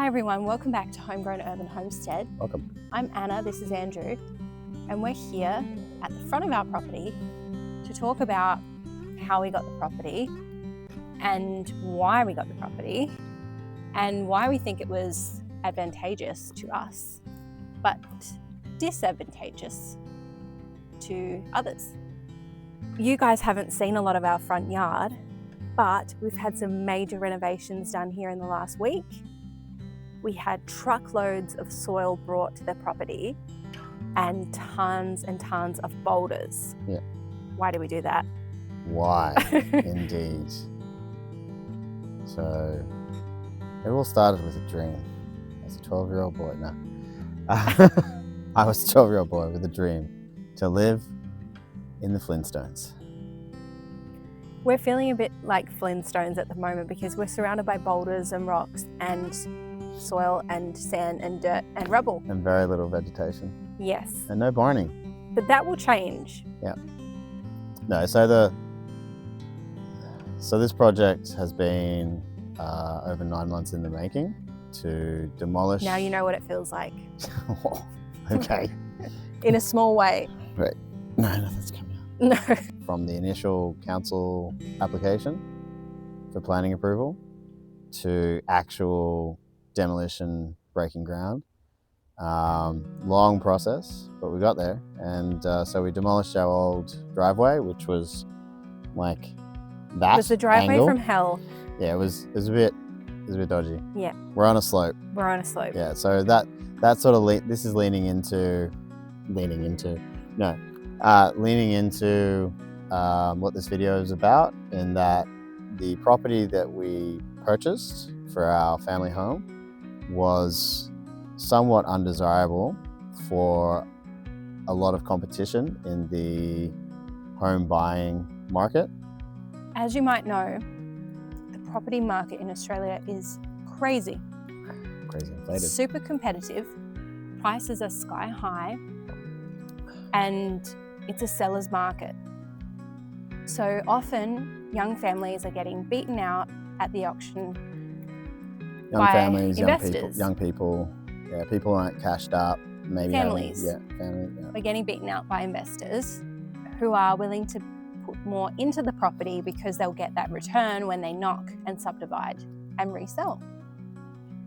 everyone, welcome back to Homegrown Urban Homestead. Welcome. I'm Anna, this is Andrew, and we're here at the front of our property to talk about how we got the property and why we got the property and why we think it was advantageous to us, but disadvantageous to others. You guys haven't seen a lot of our front yard, but we've had some major renovations done here in the last week. We had truckloads of soil brought to the property and tons of boulders. Yeah. Why do we do that? Why, indeed. So, it all started with a dream. As a 12-year-old boy, no. I was a 12-year-old boy with a dream to live in the Flintstones. We're feeling a bit like Flintstones at the moment because we're surrounded by boulders and rocks and soil and sand and dirt and rubble. And very little vegetation. Yes. And no barning. But that will change. Yeah. No, so this project has been over 9 months in the making to demolish. Now you know what it feels like. Okay. In a small way. Right. No, nothing's coming out. No. From the initial council application for planning approval to actual demolition, breaking ground. Long process, but we got there. And so we demolished our old driveway, which was like that. It was the driveway angle. from hell. Yeah, it was a bit dodgy. Yeah. We're on a slope. We're on a slope. Yeah, so that sort of this is leaning into what this video is about, in that the property that we purchased for our family home was somewhat undesirable for a lot of competition in the home buying market. As you might know, the property market in Australia is crazy. Crazy inflated. Super competitive. Prices are sky high. And it's a seller's market. So often young families are getting beaten out at the auction. Young by families, investors. young people, yeah, people aren't cashed up. Maybe Families. Family. Yeah. We're getting beaten out by investors who are willing to put more into the property because they'll get that return when they knock and subdivide and resell.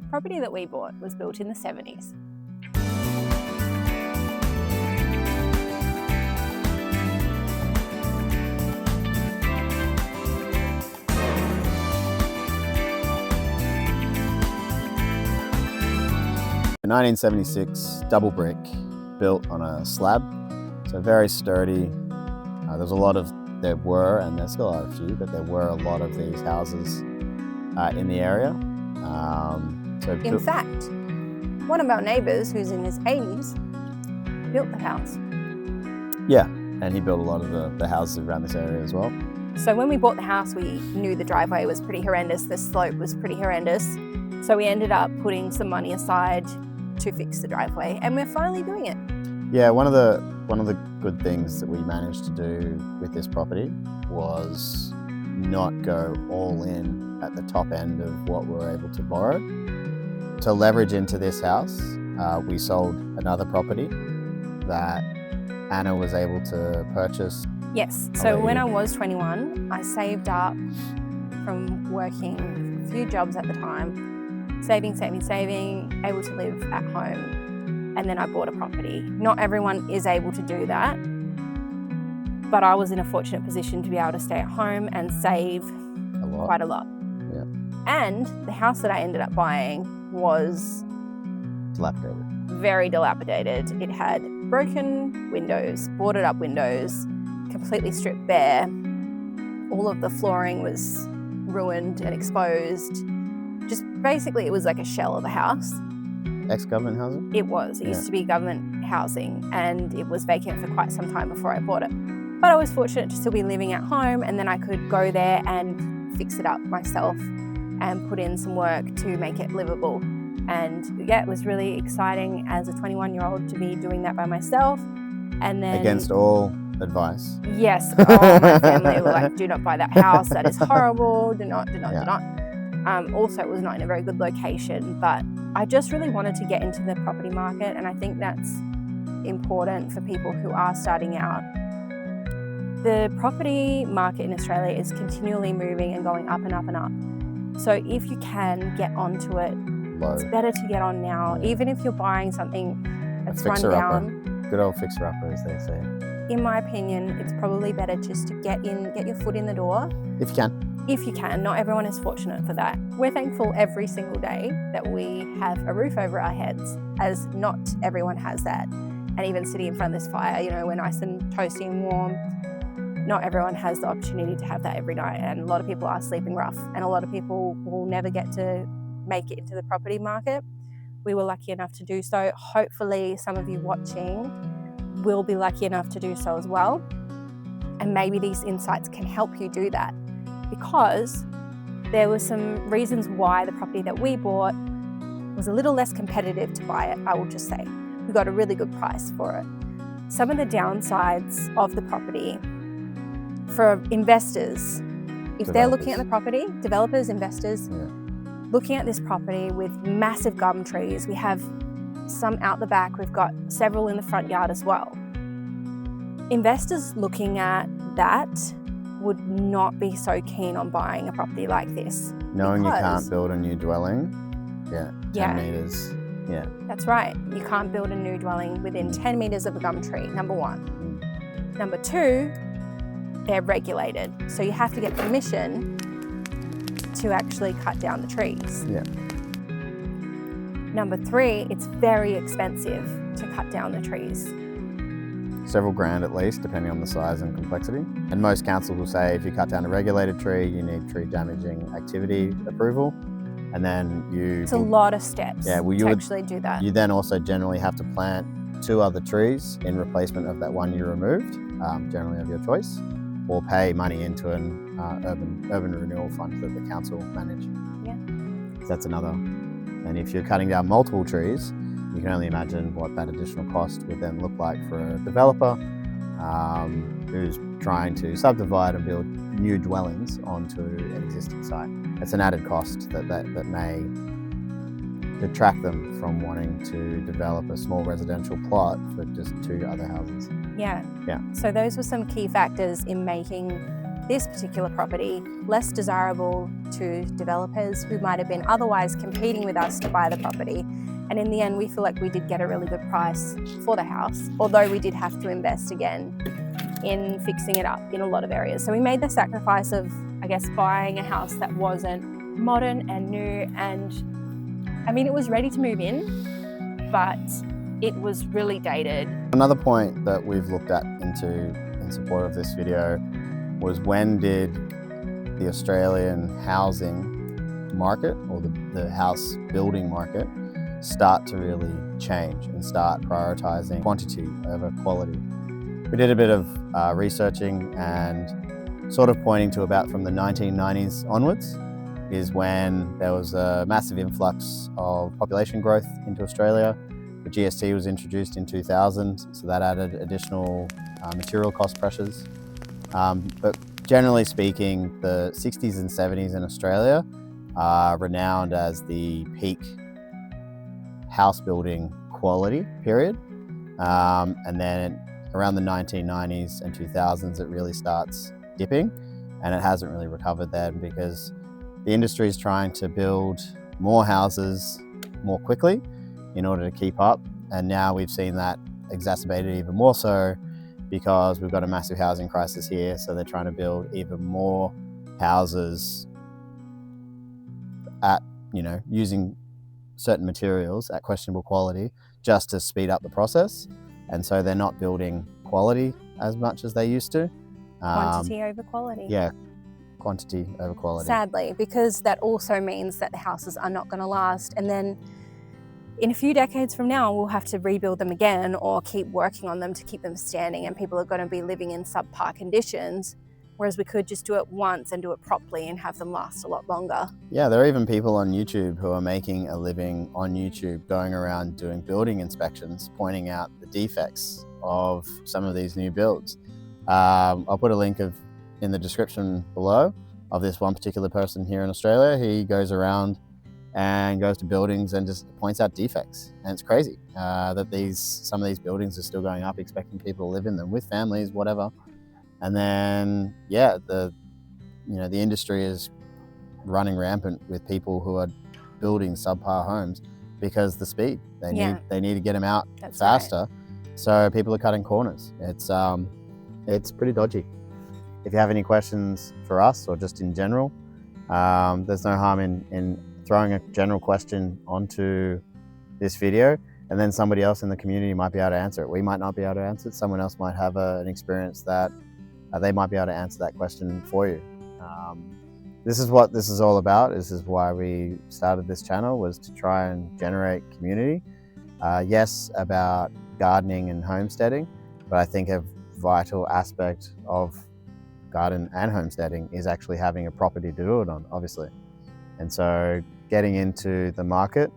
The property that we bought was built in the 70s. A 1976 double brick built on a slab, so very sturdy. There were, and there still are a few, but there were a lot of these houses in the area. In fact, one of our neighbours, who's in his 80s, built the house. Yeah, and he built a lot of the houses around this area as well. So when we bought the house, we knew the driveway was pretty horrendous, the slope was pretty horrendous. So we ended up putting some money aside to fix the driveway, and we're finally doing it. Yeah, one of the good things that we managed to do with this property was not go all in at the top end of what we were able to borrow. To leverage into this house, we sold another property that Anna was able to purchase. Yes, so when I was 21, I saved up from working a few jobs at the time, saving, able to live at home, and then I bought a property. Not everyone is able to do that, but I was in a fortunate position to be able to stay at home and save quite a lot. Yeah. And the house that I ended up buying was Dilapidated. very dilapidated. It had broken windows, boarded up windows, completely stripped bare. All of the flooring was ruined and exposed. Just basically, it was like a shell of a house. Ex-government housing? It was. It used to be government housing, and it was vacant for quite some time before I bought it. But I was fortunate to still be living at home, and then I could go there and fix it up myself and put in some work to make it livable. And yeah, it was really exciting as a 21-year-old to be doing that by myself. And then Against all advice. Yes. Oh, my family were like, do not buy that house. That is horrible. Do not. Also, it was not in a very good location, but I just really wanted to get into the property market, and I think that's important for people who are starting out. The property market in Australia is continually moving and going up and up and up. So if you can get onto it, it's better to get on now, even if you're buying something that's run down. Good old fixer-upper, as they say. In my opinion, it's probably better just to get your foot in the door. If you can. If you can. Not everyone is fortunate for that. We're thankful every single day that we have a roof over our heads, as not everyone has that. And even sitting in front of this fire, we're nice and toasty and warm. Not everyone has the opportunity to have that every night, and a lot of people are sleeping rough, and a lot of people will never get to make it into the property market. We were lucky enough to do so. Hopefully some of you watching will be lucky enough to do so as well. And maybe these insights can help you do that, because there were some reasons why the property that we bought was a little less competitive to buy it, I will just say. We got a really good price for it. Some of the downsides of the property for investors, if they're looking at the property, developers, investors, looking at this property with massive gum trees, we have some out the back, we've got several in the front yard as well. Investors looking at that would not be so keen on buying a property like this. Knowing you can't build a new dwelling, 10 metres. Yeah. That's right. You can't build a new dwelling within 10 metres of a gum tree, number one. Number two, they're regulated. So you have to get permission to actually cut down the trees. Yeah. Number three, it's very expensive to cut down the trees. Several grand at least, depending on the size and complexity. And most councils will say if you cut down a regulated tree, you need tree damaging activity approval. And then It's a lot of steps to actually do that. You then also generally have to plant 2 other trees in replacement of that one you removed, generally of your choice, or pay money into an urban renewal fund that the council manage. Yeah. So that's another. And if you're cutting down multiple trees, you can only imagine what that additional cost would then look like for a developer who's trying to subdivide and build new dwellings onto an existing site. It's an added cost that may detract them from wanting to develop a small residential plot for just 2 other houses. Yeah. So those were some key factors in making this particular property less desirable to developers who might have been otherwise competing with us to buy the property. And in the end, we feel like we did get a really good price for the house, although we did have to invest again in fixing it up in a lot of areas. So we made the sacrifice of, buying a house that wasn't modern and new, and it was ready to move in, but it was really dated. Another point that we've looked at in support of this video was, when did the Australian housing market, or the house building market, start to really change and start prioritising quantity over quality? We did a bit of researching, and sort of pointing to about from the 1990s onwards is when there was a massive influx of population growth into Australia. The GST was introduced in 2000, so that added additional material cost pressures. But generally speaking, the 60s and 70s in Australia are renowned as the peak house building quality period. And then around the 1990s and 2000s, it really starts dipping, and it hasn't really recovered then, because the industry is trying to build more houses more quickly in order to keep up. And now we've seen that exacerbated even more so, because we've got a massive housing crisis here. So they're trying to build even more houses at, using certain materials at questionable quality, just to speed up the process. And so they're not building quality as much as they used to. Quantity over quality. Yeah, quantity over quality. Sadly, because that also means that the houses are not going to last. And then in a few decades from now, we'll have to rebuild them again, or keep working on them to keep them standing, and people are going to be living in subpar conditions, whereas we could just do it once and do it properly and have them last a lot longer. Yeah, there are even people on YouTube who are making a living on YouTube, going around doing building inspections, pointing out the defects of some of these new builds. I'll put a link in the description below of this one particular person here in Australia. He goes around and goes to buildings and just points out defects. And it's crazy that some of these buildings are still going up, expecting people to live in them with families, whatever. And then, yeah, the industry is running rampant with people who are building subpar homes because the speed they need to get them out faster. Right. So people are cutting corners. It's pretty dodgy. If you have any questions for us or just in general, there's no harm in throwing a general question onto this video, and then somebody else in the community might be able to answer it. We might not be able to answer it. Someone else might have an experience that they might be able to answer that question for you. This is what this is all about. This is why we started this channel, was to try and generate community. Yes, about gardening and homesteading, but I think a vital aspect of garden and homesteading is actually having a property to do it on, obviously. And so getting into the market,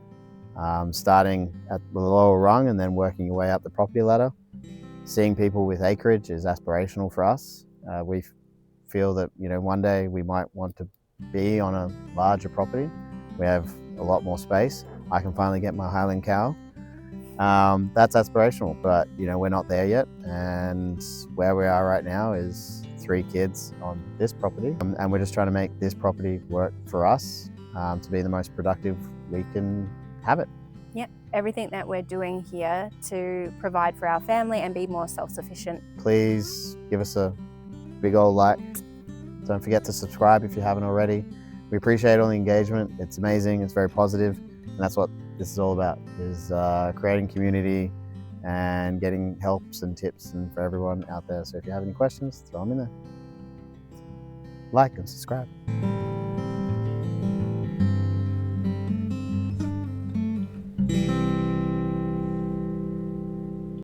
starting at the lower rung and then working your way up the property ladder. Seeing people with acreage is aspirational for us. We feel that one day we might want to be on a larger property. We have a lot more space. I can finally get my Highland cow. That's aspirational, but we're not there yet. And where we are right now is 3 kids on this property, and we're just trying to make this property work for us to be the most productive we can have it. Yep, everything that we're doing here to provide for our family and be more self-sufficient. Please give us a big old like. Don't forget to subscribe if you haven't already. We appreciate all the engagement. It's amazing, it's very positive, and that's what this is all about, is creating community and getting helps and tips and for everyone out there. So if you have any questions, throw them in there. Like and subscribe.